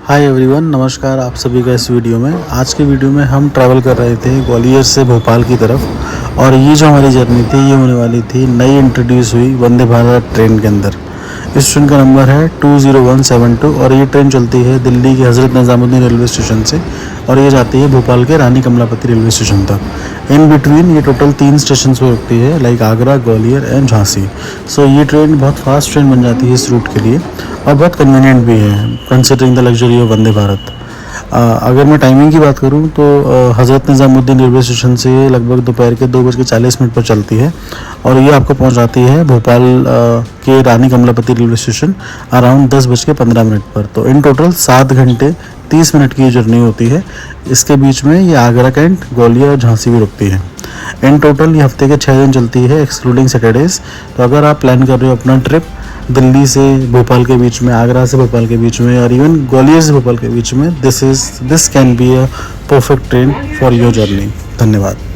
Hi everyone, नमस्कार आप सभी का इस वीडियो में। आज के वीडियो में हम ट्रैवल कर रहे थे ग्वालियर से भोपाल की तरफ, और ये जो हमारी जर्नी थी ये होने वाली थी नई इंट्रोड्यूस हुई वंदे भारत ट्रेन के अंदर। इस ट्रेन का नंबर है 20172 और ये ट्रेन चलती है दिल्ली के हज़रत निज़ामुद्दीन रेलवे स्टेशन से और ये जाती है भोपाल के रानी कमलापति रेलवे स्टेशन तक। इन बिटवीन ये टोटल 3 स्टेशन पर रुकती है, लाइक आगरा, ग्वालियर एंड झांसी। सो ये ट्रेन बहुत फास्ट ट्रेन बन जाती है इस रूट के लिए और बहुत कन्वीनियंट भी है considering the luxury of Vande Bharat. अगर मैं टाइमिंग की बात करूं तो हज़रत निज़ामुद्दीन रेलवे स्टेशन से लगभग दोपहर के 2:40 पर चलती है और ये आपको पहुंचाती है भोपाल के रानी कमलापति रेलवे स्टेशन अराउंड 10:15 पर। तो इन टोटल 7 घंटे 30 मिनट की जर्नी होती है। इसके बीच में ये आगरा कैंट, ग्वालियर और झांसी भी रुकती है। इन टोटल ये हफ्ते के 6 दिन चलती है एक्सक्लूडिंग सैटरडेज। तो अगर आप प्लान कर रहे हो अपना ट्रिप दिल्ली से भोपाल के बीच में, आगरा से भोपाल के बीच में और इवन ग्वालियर से भोपाल के बीच में, this can be a perfect train for your journey. धन्यवाद।